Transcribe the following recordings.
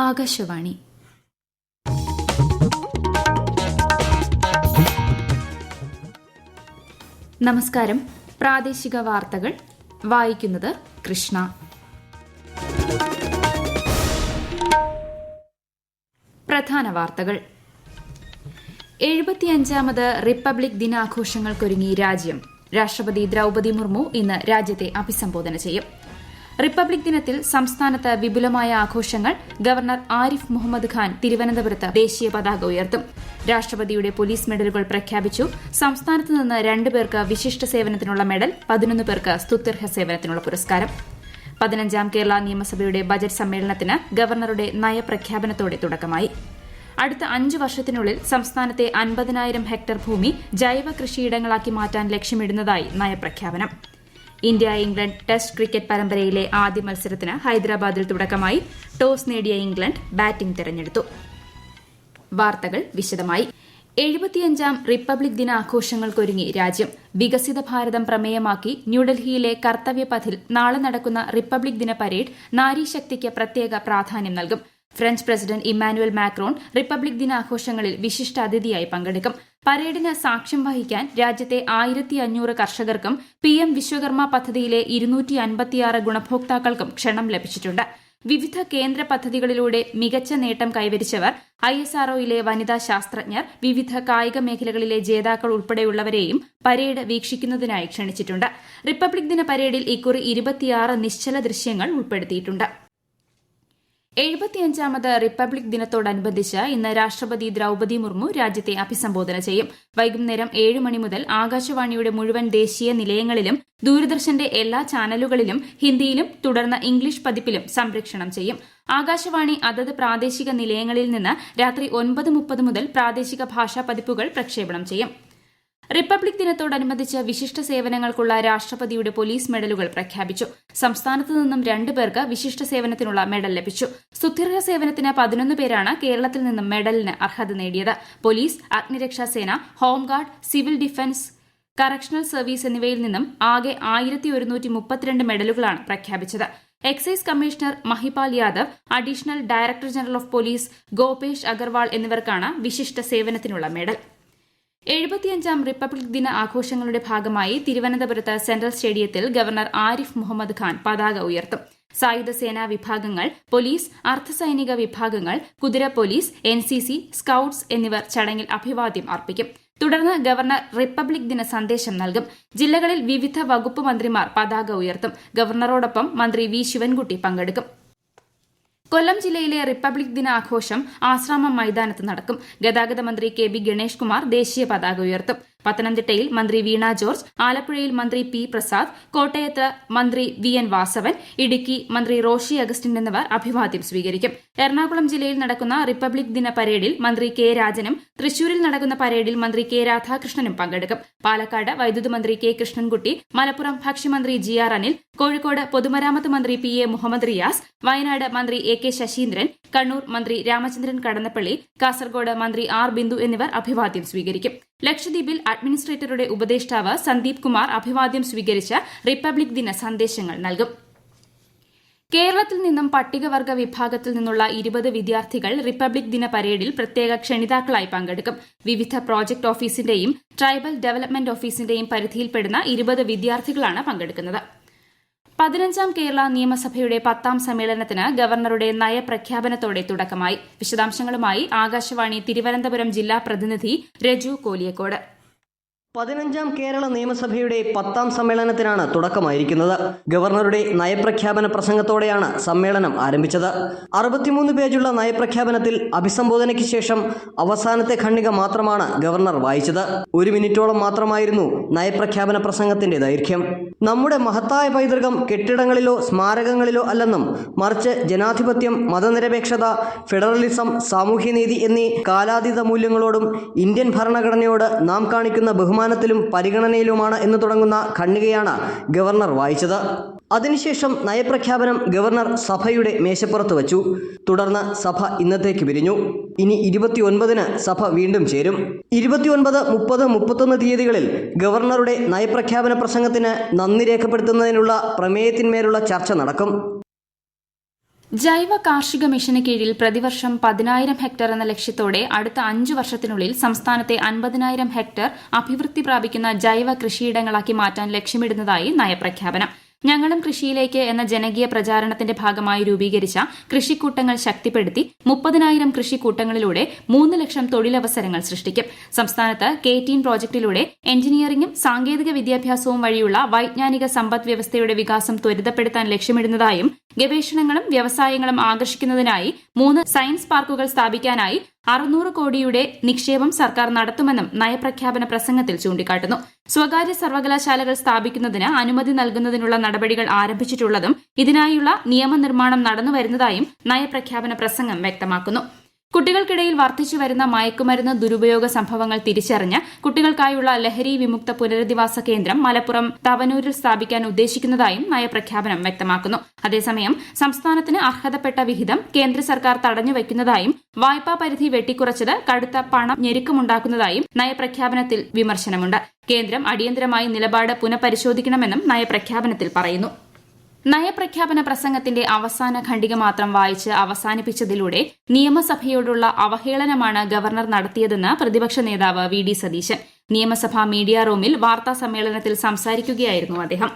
ആകാശവാണി. നമസ്കാരം. പ്രാദേശിക വാർത്തകൾ വായിക്കുന്നത് കൃഷ്ണ. പ്രധാന വാർത്തകൾ. 75ാമത് റിപ്പബ്ലിക് ദിനാഘോഷങ്ങൾക്കൊരുങ്ങി രാജ്യം. രാഷ്ട്രപതി ദ്രൌപദി മുർമു ഇന്ന് രാജ്യത്തെ അഭിസംബോധന ചെയ്യും. റിപ്പബ്ലിക് ദിനത്തിൽ സംസ്ഥാനത്ത് വിപുലമായ ആഘോഷങ്ങൾ. ഗവർണർ ആരിഫ് മുഹമ്മദ് ഖാൻ തിരുവനന്തപുരത്ത് ദേശീയ പതാക ഉയർത്തും. രാഷ്ട്രപതിയുടെ പോലീസ് മെഡലുകൾ പ്രഖ്യാപിച്ചു. സംസ്ഥാനത്ത് നിന്ന് 2 പേർക്ക് വിശിഷ്ട സേവനത്തിനുള്ള മെഡൽ, 11 പേർക്ക് സ്തുത്യർഹ സേവനത്തിനുള്ള പുരസ്കാരം. 15ാം കേരള നിയമസഭയുടെ ബജറ്റ് സമ്മേളനത്തിന് ഗവർണറുടെ നയപ്രഖ്യാപനത്തോടെ തുടക്കമായി. അടുത്ത 5 വർഷത്തിനുള്ളിൽ സംസ്ഥാനത്തെ 50,000 ഹെക്ടർ ഭൂമി ജൈവ കൃഷിയിടങ്ങളാക്കി മാറ്റാൻ ലക്ഷ്യമിടുന്നതായി നയപ്രഖ്യാപനം. ഇന്ത്യ ഇംഗ്ലണ്ട് ടെസ്റ്റ് ക്രിക്കറ്റ് പരമ്പരയിലെ ആദ്യ മത്സരത്തിന് ഹൈദരാബാദിൽ തുടക്കമായി. ടോസ് നേടിയ ഇംഗ്ലണ്ട് ബാറ്റിംഗ് തെരഞ്ഞെടുത്തു. വാർത്തകൾ വിശദമായി. 75ാം റിപ്പബ്ലിക് ദിനാഘോഷങ്ങൾക്കൊരുങ്ങി രാജ്യം. വികസിത ഭാരതം പ്രമേയമാക്കി ന്യൂഡൽഹിയിലെ കർത്തവ്യപഥിൽ നാളെ നടക്കുന്ന റിപ്പബ്ലിക് ദിന പരേഡ് നാരീശക്തിക്ക് പ്രത്യേക പ്രാധാന്യം നൽകും. French president Emmanuel Macron republic ദിനാഘോഷങ്ങളിൽ വിശിഷ്ട അതിഥിയായി പങ്കെടുക്കും. പരേഡിന് സാക്ഷ്യം വഹിക്കാൻ രാജ്യത്തെ 1500 കർഷകർക്കും PM വിശ്വകർമ്മ പദ്ധതിയിലെ 256 ഗുണഭോക്താക്കൾക്കും ക്ഷണം ലഭിച്ചിട്ടുണ്ട്. വിവിധ കേന്ദ്ര പദ്ധതികളിലൂടെ മികച്ച നേട്ടം കൈവരിച്ചവർ, ISROയിലെ വനിതാ ശാസ്ത്രജ്ഞർ, വിവിധ കായിക മേഖലകളിലെ ജേതാക്കൾ ഉൾപ്പെടെയുള്ളവരെയും പരേഡ് വീക്ഷിക്കുന്നതിനായി ക്ഷണിച്ചിട്ടുണ്ട്. റിപ്പബ്ലിക് ദിന പരേഡിൽ ഇക്കുറി 26 നിശ്ചല ദൃശ്യങ്ങൾ ഉൾപ്പെടുത്തിയിട്ടുണ്ട്. 75ാമത് റിപ്പബ്ലിക് ദിനത്തോടനുബന്ധിച്ച് ഇന്ന് രാഷ്ട്രപതി ദ്രൌപദി മുർമു രാജ്യത്തെ അഭിസംബോധന ചെയ്യും. വൈകുന്നേരം 7 മണി മുതൽ ആകാശവാണിയുടെ മുഴുവൻ ദേശീയ നിലയങ്ങളിലും ദൂരദർശന്റെ എല്ലാ ചാനലുകളിലും ഹിന്ദിയിലും തുടർന്ന് ഇംഗ്ലീഷ് പതിപ്പിലും സംപ്രേഷണം ചെയ്യും. ആകാശവാണി അതത് പ്രാദേശിക നിലയങ്ങളിൽ നിന്ന് രാത്രി 9:30 മുതൽ പ്രാദേശിക ഭാഷാ പതിപ്പുകൾ പ്രക്ഷേപണം ചെയ്യും. റിപ്പബ്ലിക് ദിനത്തോടനുബന്ധിച്ച് വിശിഷ്ട സേവനങ്ങൾക്കുള്ള രാഷ്ട്രപതിയുടെ പോലീസ് മെഡലുകൾ പ്രഖ്യാപിച്ചു. സംസ്ഥാനത്ത് നിന്നും 2 പേർക്ക് വിശിഷ്ട സേവനത്തിനുള്ള മെഡൽ ലഭിച്ചു. സ്തുത്യർഹ സേവനത്തിന് 11 പേരാണ് കേരളത്തിൽ നിന്നും മെഡലിന് അർഹത നേടിയത്. പോലീസ്, അഗ്നിരക്ഷാസേന, home guard, civil defence, correctional service എന്നിവയിൽ നിന്നും ആകെ 1132 മെഡലുകളാണ് പ്രഖ്യാപിച്ചത്. Excise commissioner Mahipal Yadav, additional director general of police Gopesh Agarwal എന്നിവർക്കാണ് വിശിഷ്ട സേവനത്തിനുള്ള മെഡൽ. 75ാം റിപ്പബ്ലിക് ദിന ആഘോഷങ്ങളുടെ ഭാഗമായി തിരുവനന്തപുരത്ത് സെൻട്രൽ സ്റ്റേഡിയത്തിൽ ഗവർണർ ആരിഫ് മുഹമ്മദ് ഖാൻ പതാക ഉയർത്തും. സായുധ സേനാ വിഭാഗങ്ങൾ, പോലീസ്, അർദ്ധസൈനിക വിഭാഗങ്ങൾ, കുതിര പോലീസ്, NCC, സ്കൌട്ട്സ് എന്നിവർ ചടങ്ങിൽ അഭിവാദ്യം അർപ്പിക്കും. തുടർന്ന് ഗവർണർ റിപ്പബ്ലിക് ദിന സന്ദേശം നൽകും. ജില്ലകളിൽ വിവിധ വകുപ്പ് മന്ത്രിമാർ പതാക ഉയർത്തും. ഗവർണറോടൊപ്പം മന്ത്രി V. ശിവൻകുട്ടി പങ്കെടുക്കും. കൊല്ലം ജില്ലയിലെ റിപ്പബ്ലിക് ദിനാഘോഷം ആശ്രാമം മൈതാനത്ത് നടക്കും. ഗതാഗത മന്ത്രി KB ഗണേഷ് കുമാർ ദേശീയ പതാക ഉയർത്തും. പത്തനംതിട്ടയിൽ മന്ത്രി വീണ ജോർജ്, ആലപ്പുഴയിൽ മന്ത്രി P. പ്രസാദ്, കോട്ടയത്ത് മന്ത്രി VN വാസവൻ, ഇടുക്കി മന്ത്രി റോഷി അഗസ്റ്റിൻ എന്നിവർ അഭിവാദ്യം സ്വീകരിക്കും. എറണാകുളം ജില്ലയിൽ നടക്കുന്ന റിപ്പബ്ലിക് ദിന പരേഡിൽ മന്ത്രി K. രാജനും തൃശൂരിൽ നടക്കുന്ന പരേഡിൽ മന്ത്രി K. രാധാകൃഷ്ണനും പങ്കെടുക്കും. പാലക്കാട് വൈദ്യുതി മന്ത്രി K. കൃഷ്ണൻകുട്ടി, മലപ്പുറം ഭക്ഷ്യമന്ത്രി GR അനിൽ, കോഴിക്കോട് പൊതുമരാമത്ത് മന്ത്രി PA മുഹമ്മദ് റിയാസ്, വയനാട് മന്ത്രി AK ശശീന്ദ്രൻ, കണ്ണൂർ മന്ത്രി രാമചന്ദ്രൻ കടന്നപ്പള്ളി, കാസർഗോഡ് മന്ത്രി R. ബിന്ദു എന്നിവർ അഭിവാദ്യം സ്വീകരിക്കും. ലക്ഷദ്വീപിൽ അഡ്മിനിസ്ട്രേറ്ററുടെ ഉപദേഷ്ടാവ് സന്ദീപ് കുമാർ അഭിവാദ്യം സ്വീകരിച്ച് റിപ്പബ്ലിക് ദിന സന്ദേശങ്ങൾ നൽകും. കേരളത്തിൽ നിന്നും പട്ടികവർഗ വിഭാഗത്തിൽ നിന്നുള്ള 20 വിദ്യാർത്ഥികൾ റിപ്പബ്ലിക് ദിന പരേഡിൽ പ്രത്യേക ക്ഷണിതാക്കളായി പങ്കെടുക്കും. വിവിധ പ്രോജക്ട് ഓഫീസിന്റെയും ട്രൈബൽ ഡെവലപ്മെന്റ് ഓഫീസിന്റെയും പരിധിയിൽപ്പെടുന്ന 20 വിദ്യാർത്ഥികളാണ് പങ്കെടുക്കുന്നത്. 15ാം കേരള നിയമസഭയുടെ 10ാം സമ്മേളനത്തിന് ഗവർണറുടെ നയപ്രഖ്യാപനത്തോടെ തുടക്കമായി. വിശദാംശങ്ങളുമായി ആകാശവാണി തിരുവനന്തപുരം ജില്ലാ പ്രതിനിധി രജു കോലിയക്കോട്. 15ാം കേരള നിയമസഭയുടെ 10ാം സമ്മേളനത്തിനാണ് തുടക്കമായിരിക്കുന്നത്. ഗവർണറുടെ നയപ്രഖ്യാപന പ്രസംഗത്തോടെയാണ് സമ്മേളനം ആരംഭിച്ചത്. 63 പേജുള്ള നയപ്രഖ്യാപനത്തിൽ അഭിസംബോധനയ്ക്ക് ശേഷം അവസാനത്തെ ഖണ്ഡിക മാത്രമാണ് ഗവർണർ വായിച്ചത്. 1 മിനിറ്റോളം മാത്രമായിരുന്നു നയപ്രഖ്യാപന പ്രസംഗത്തിന്റെ ദൈർഘ്യം. നമ്മുടെ മഹത്തായ പൈതൃകം കെട്ടിടങ്ങളിലോ സ്മാരകങ്ങളിലോ അല്ലെന്നും മറിച്ച് ജനാധിപത്യം, മതനിരപേക്ഷത, ഫെഡറലിസം, സാമൂഹ്യനീതി എന്നീ കാലാതീത മൂല്യങ്ങളോടും ഇന്ത്യൻ ഭരണഘടനയോട് നാം കാണിക്കുന്ന ബഹുമാനത്തിലും പരിഗണനയിലുമാണ് എന്ന് തുടങ്ങുന്ന ഖണ്ഡികയാണ് ഗവർണർ വായിച്ചത്. അതിനുശേഷം നയപ്രഖ്യാപനം ഗവർണർ സഭയുടെ മേശപ്പുറത്ത് വച്ചു. തുടർന്ന് സഭ ഇന്നത്തേക്ക് പിരിഞ്ഞു. ഇനി 29-ന് സഭ വീണ്ടും ചേരും. 29, 30, 31 തീയതികളിൽ ഗവർണറുടെ നയപ്രഖ്യാപന പ്രസംഗത്തിന് നന്ദി രേഖപ്പെടുത്തുന്നതിനുള്ള പ്രമേയത്തിന്മേലുള്ള ചർച്ച നടക്കും. ജൈവ കാർഷിക മിഷന് കീഴിൽ പ്രതിവർഷം 10,000 ഹെക്ടർ എന്ന ലക്ഷ്യത്തോടെ അടുത്ത 5 വർഷത്തിനുള്ളിൽ സംസ്ഥാനത്തെ 50,000 ഹെക്ടർ അഭിവൃദ്ധി പ്രാപിക്കുന്ന ജൈവ കൃഷിയിടങ്ങളാക്കി മാറ്റാൻ ലക്ഷ്യമിടുന്നതായി നയപ്രഖ്യാപനം. ഞങ്ങളും കൃഷിയിലേക്ക് എന്ന ജനകീയ പ്രചാരണത്തിന്റെ ഭാഗമായി രൂപീകരിച്ച കൃഷിക്കൂട്ടങ്ങൾ ശക്തിപ്പെടുത്തി 30,000 കൃഷിക്കൂട്ടങ്ങളിലൂടെ 3 ലക്ഷം തൊഴിലവസരങ്ങൾ സൃഷ്ടിക്കും. സംസ്ഥാനത്ത് K-18 പ്രോജക്ടിലൂടെ എഞ്ചിനീയറിംഗും സാങ്കേതിക വിദ്യാഭ്യാസവും വഴിയുള്ള വൈജ്ഞാനിക സമ്പദ് വ്യവസ്ഥയുടെ വികാസം ത്വരിതപ്പെടുത്താൻ ലക്ഷ്യമിടുന്നതായും ഗവേഷണങ്ങളും വ്യവസായങ്ങളും ആകർഷിക്കുന്നതിനായി 3 സയൻസ് പാർക്കുകൾ സ്ഥാപിക്കാനായി 600 കോടിയുടെ നിക്ഷേപം സർക്കാർ നടത്തുമെന്നും നയപ്രഖ്യാപന പ്രസംഗത്തിൽ ചൂണ്ടിക്കാട്ടുന്നു. സ്വകാര്യ സർവകലാശാലകൾ സ്ഥാപിക്കുന്നതിന് അനുമതി നൽകുന്നതിനുള്ള നടപടികൾ ആരംഭിച്ചിട്ടുള്ളതും ഇതിനായുള്ള നിയമനിർമ്മാണം നടന്നുവരുന്നതായും നയപ്രഖ്യാപന പ്രസംഗം വ്യക്തമാക്കുന്നു. കുട്ടികൾക്കിടയിൽ വർദ്ധിച്ചുവരുന്ന മയക്കുമരുന്ന് ദുരുപയോഗ സംഭവങ്ങൾ തിരിച്ചറിഞ്ഞ് കുട്ടികൾക്കായുള്ള ലഹരി വിമുക്ത പുനരധിവാസ കേന്ദ്രം മലപ്പുറം തവനൂരിൽ സ്ഥാപിക്കാൻ ഉദ്ദേശിക്കുന്നതായും നയപ്രഖ്യാപനം വ്യക്തമാക്കുന്നു. അതേസമയം സംസ്ഥാനത്തിന് അർഹതപ്പെട്ട വിഹിതം കേന്ദ്ര സർക്കാർ തടഞ്ഞുവയ്ക്കുന്നതായും വായ്പാ പരിധി വെട്ടിക്കുറച്ചത് കടുത്ത പണം ഞെരുക്കമുണ്ടാക്കുന്നതായും നയപ്രഖ്യാപനത്തിൽ വിമർശനമുണ്ട്. കേന്ദ്രം അടിയന്തരമായി നിലപാട് പുനഃപരിശോധിക്കണമെന്നും നയപ്രഖ്യാപനത്തിൽ പറയുന്നു. നയപ്രഖ്യാപന പ്രസംഗത്തിന്റെ അവസാന ഖണ്ഡിക മാത്രം വായിച്ച് അവസാനിപ്പിച്ചതിലൂടെ നിയമസഭയോടുള്ള അവഹേളനമാണ് ഗവർണർ നടത്തിയതെന്ന് പ്രതിപക്ഷ നേതാവ് VD സതീശൻ നിയമസഭാ മീഡിയ റൂമിൽ വാർത്താ സമ്മേളനത്തിൽ സംസാരിക്കുകയായിരുന്നു അദ്ദേഹം.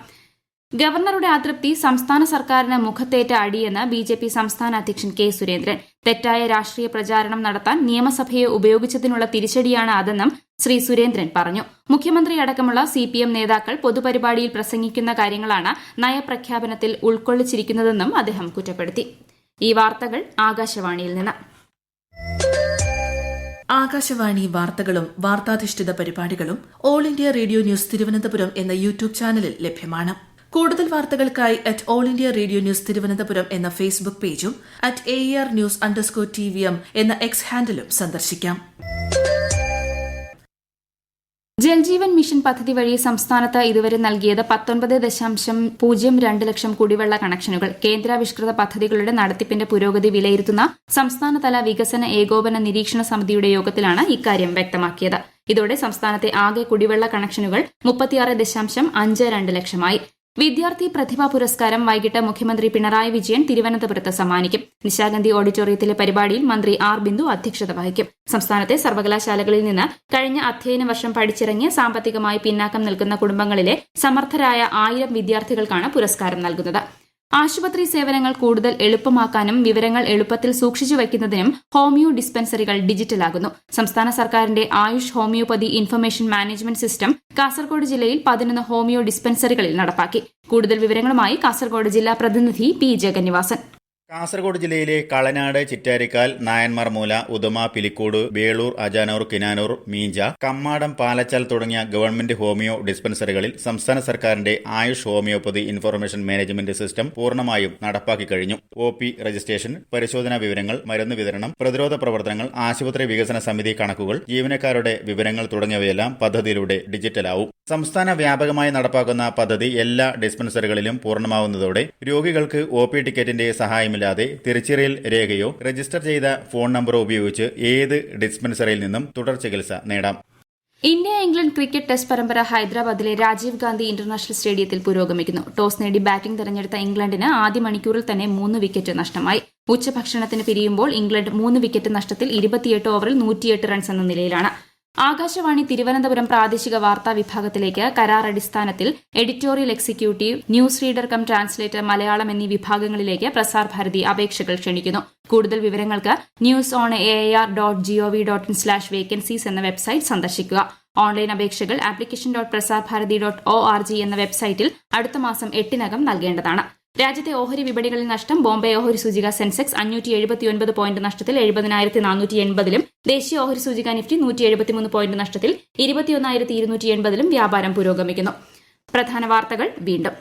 ഗവർണറുടെ അതൃപ്തി സംസ്ഥാന സർക്കാരിന് മുഖത്തേറ്റ അടിയെന്ന് BJP സംസ്ഥാന അധ്യക്ഷൻ K. സുരേന്ദ്രൻ. തെറ്റായ രാഷ്ട്രീയ പ്രചാരണം നടത്താൻ നിയമസഭയെ ഉപയോഗിച്ചതിനുള്ള തിരിച്ചടിയാണ് അതെന്നും ശ്രീ സുരേന്ദ്രൻ പറഞ്ഞു. മുഖ്യമന്ത്രി അടക്കമുള്ള CPM നേതാക്കൾ പൊതുപരിപാടിയിൽ പ്രസംഗിക്കുന്ന കാര്യങ്ങളാണ് നയപ്രഖ്യാപനത്തിൽ ഉൾക്കൊള്ളിച്ചിരിക്കുന്നതെന്നും അദ്ദേഹം കുറ്റപ്പെടുത്തി. ഈ വാർത്തകൾ ആകാശവാണിയിൽ നിന്ന്. ആകാശവാണി വാർത്തകളും വാർത്താധിഷ്ഠിത പരിപാടികളും all India radio news Thiruvananthapuram എന്ന യൂട്യൂബ് ചാനലിൽ ലഭ്യമാണ്. കൂടുതൽ വാർത്തകൾക്കായി @AllIndia Radio News തിരുവനന്തപുരം എന്ന ഫേസ്ബുക്ക് പേജും @AER_News_TVM എന്ന X ഹാൻഡിലും സന്ദർശിക്കാം. ജൽജീവൻ മിഷൻ പദ്ധതി വഴി സംസ്ഥാനത്ത് ഇതുവരെ നൽകിയത് 19.02 ലക്ഷം കുടിവെള്ള കണക്ഷനുകൾ. കേന്ദ്രാവിഷ്കൃത പദ്ധതികളുടെ നടത്തിപ്പിന്റെ പുരോഗതി വിലയിരുത്തുന്ന സംസ്ഥാനതല വികസന ഏകോപന നിരീക്ഷണ സമിതിയുടെ യോഗത്തിലാണ് ഇക്കാര്യം വ്യക്തമാക്കിയത്. ഇതോടെ സംസ്ഥാനത്തെ ആകെ കുടിവെള്ള കണക്ഷനുകൾ 36.52 ലക്ഷമായി. വിദ്യാർത്ഥി പ്രതിഭാ പുരസ്കാരം വൈകിട്ട് മുഖ്യമന്ത്രി പിണറായി വിജയൻ തിരുവനന്തപുരത്ത് സമ്മാനിക്കും. നിശാഗന്ധി ഓഡിറ്റോറിയത്തിലെ പരിപാടിയിൽ മന്ത്രി R. ബിന്ദു അധ്യക്ഷത വഹിക്കും. സംസ്ഥാനത്തെ സർവകലാശാലകളിൽ നിന്ന് കഴിഞ്ഞ അധ്യയന വർഷം പഠിച്ചിറങ്ങിയ സാമ്പത്തികമായി പിന്നാക്കം നിൽക്കുന്ന കുടുംബങ്ങളിലെ സമർത്ഥരായ 1000 വിദ്യാർത്ഥികൾക്കാണ് പുരസ്കാരം നൽകുന്നത്. ആശുപത്രി സേവനങ്ങൾ കൂടുതൽ എളുപ്പമാക്കാനും വിവരങ്ങൾ എളുപ്പത്തിൽ സൂക്ഷിച്ചു വയ്ക്കുന്നതിനും ഹോമിയോ ഡിസ്പെൻസറികൾ ഡിജിറ്റലാകുന്നു. സംസ്ഥാന സർക്കാരിന്റെ Ayush homeopathy information management system Kasaragod ജില്ലയിൽ 11 ഹോമിയോ ഡിസ്പെൻസറികളിൽ നടപ്പാക്കി. കൂടുതൽ വിവരങ്ങളുമായി കാസർഗോഡ് ജില്ലാ പ്രതിനിധി P. ജഗന്നിവാസൻ. കാസർഗോഡ് ജില്ലയിലെ കളനാട്, ചിറ്റാരിക്കാൽ, നായന്മാർമൂല, ഉദുമ, പിലിക്കോട്, വേളൂർ, അജാനൂർ, കിനാനൂർ, മീഞ്ച, കമ്മാടം, പാലച്ചാൽ തുടങ്ങിയ ഗവൺമെന്റ് ഹോമിയോ ഡിസ്പെൻസറികളിൽ സംസ്ഥാന സർക്കാരിന്റെ Ayush homeopathy information management system പൂർണ്ണമായും നടപ്പാക്കി കഴിഞ്ഞു. OP രജിസ്ട്രേഷൻ, പരിശോധനാ വിവരങ്ങൾ, മരുന്ന് വിതരണം, പ്രതിരോധ പ്രവർത്തനങ്ങൾ, ആശുപത്രി വികസന സമിതി കണക്കുകൾ, ജീവനക്കാരുടെ വിവരങ്ങൾ തുടങ്ങിയവയെല്ലാം പദ്ധതിയിലൂടെ ഡിജിറ്റലാവും. സംസ്ഥാന വ്യാപകമായി നടപ്പാക്കുന്ന പദ്ധതി എല്ലാ ഡിസ്പെൻസറികളിലും പൂർണ്ണമാവുന്നതോടെ രോഗികൾക്ക് OP ടിക്കറ്റിന്റെ സഹായമില്ലാതെ തിരിച്ചറിയൽ രേഖയോ രജിസ്റ്റർ ചെയ്ത ഫോൺ നമ്പറോ ഉപയോഗിച്ച് ഏത് ഡിസ്പെൻസറിയിൽ നിന്നും തുടർ ചികിത്സ നേടാം. ഇന്ത്യ ഇംഗ്ലണ്ട് ക്രിക്കറ്റ് ടെസ്റ്റ് പരമ്പര ഹൈദരാബാദിലെ രാജീവ് ഗാന്ധി ഇന്റർനാഷണൽ സ്റ്റേഡിയത്തിൽ പുരോഗമിക്കുന്നു. ടോസ് നേടി ബാറ്റിംഗ് തെരഞ്ഞെടുത്ത ഇംഗ്ലണ്ടിന് ആദ്യ മണിക്കൂറിൽ തന്നെ 3 വിക്കറ്റ് നഷ്ടമായി. ഉച്ചഭക്ഷണത്തിന് പിരിയുമ്പോൾ ഇംഗ്ലണ്ട് 3 വിക്കറ്റ് നഷ്ടത്തിൽ 28 ഓവറിൽ 108 റൺസ് എന്ന നിലയിലാണ്. ആകാശവാണി തിരുവനന്തപുരം പ്രാദേശിക വാർത്താ വിഭാഗത്തിലേക്ക് കരാർ അടിസ്ഥാനത്തിൽ editorial executive, news reader come translator Malayalam എന്നീ വിഭാഗങ്ങളിലേക്ക് പ്രസാർ ഭാരതി അപേക്ഷകൾ ക്ഷണിക്കുന്നു. കൂടുതൽ വിവരങ്ങൾക്ക് newsonair.gov.in/vacancies എന്ന വെബ്സൈറ്റ് സന്ദർശിക്കുക. ഓൺലൈൻ അപേക്ഷകൾ application.prasarbharati.org എന്ന വെബ്സൈറ്റിൽ അടുത്ത മാസം 8-നകം നൽകേണ്ടതാണ്. രാജ്യത്തെ ഓഹരി വിപണികളിൽ നഷ്ടം. ബോംബെ ഓഹരി സൂചിക സെൻസെക്സ് 579 പോയിന്റ് നഷ്ടത്തിൽ 70,480-ലും ദേശീയ ഓഹരി സൂചിക നിഫ്റ്റി 173 പോയിന്റ് നഷ്ടത്തിൽ 21,280-ലും വ്യാപാരം പുരോഗമിക്കുന്നു. പ്രധാന വാർത്തകൾ വീണ്ടും.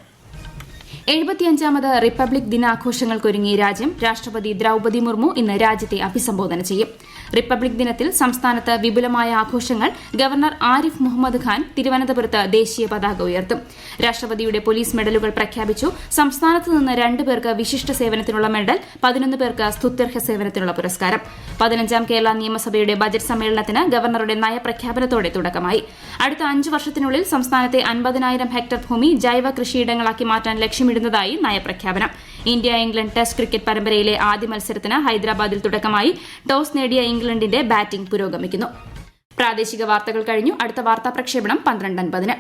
75ാമത് റിപ്പബ്ലിക് ദിനാഘോഷങ്ങൾക്കൊരുങ്ങി രാജ്യം. രാഷ്ട്രപതി ദ്രൌപദി മുർമു ഇന്ന് രാജ്യത്തെ അഭിസംബോധന ചെയ്യും. റിപ്പബ്ലിക് ദിനത്തിൽ സംസ്ഥാനത്ത് വിപുലമായ ആഘോഷങ്ങൾ. ഗവർണർ ആരിഫ് മുഹമ്മദ് ഖാൻ തിരുവനന്തപുരത്ത് ദേശീയ പതാക ഉയർത്തും. രാഷ്ട്രപതിയുടെ പോലീസ് മെഡലുകൾ പ്രഖ്യാപിച്ചു. സംസ്ഥാനത്ത് നിന്ന് 2 പേർക്ക് വിശിഷ്ട സേവനത്തിനുള്ള മെഡൽ, 11 പേർക്ക് സ്തുത്യർഹ സേവനത്തിനുള്ള പുരസ്കാരം. 15ാം കേരള നിയമസഭയുടെ ബജറ്റ് സമ്മേളനത്തിന് ഗവർണറുടെ നയപ്രഖ്യാപനത്തോടെ തുടക്കമായി. അടുത്ത 5 വർഷത്തിനുള്ളിൽ സംസ്ഥാനത്തെ 50,000 ഹെക്ടർ ഭൂമി ജൈവ കൃഷിയിടങ്ങളാക്കി മാറ്റാൻ ലക്ഷ്യമിടുന്നതായി നയപ്രഖ്യാപനം. ഇന്ത്യ ഇംഗ്ലണ്ട് ടെസ്റ്റ് ക്രിക്കറ്റ് പരമ്പരയിലെ ആദ്യ മത്സരത്തിന് ഹൈദരാബാദിൽ തുടക്കമായി. ടോസ് നേടിയ ഇംഗ്ലണ്ടിന്റെ ബാറ്റിംഗ് പുരോഗമിക്കുന്നു. പ്രാദേശിക വാർത്തകൾ കഴിഞ്ഞു. അടുത്ത വാർത്താ പ്രക്ഷേപണം 12:50.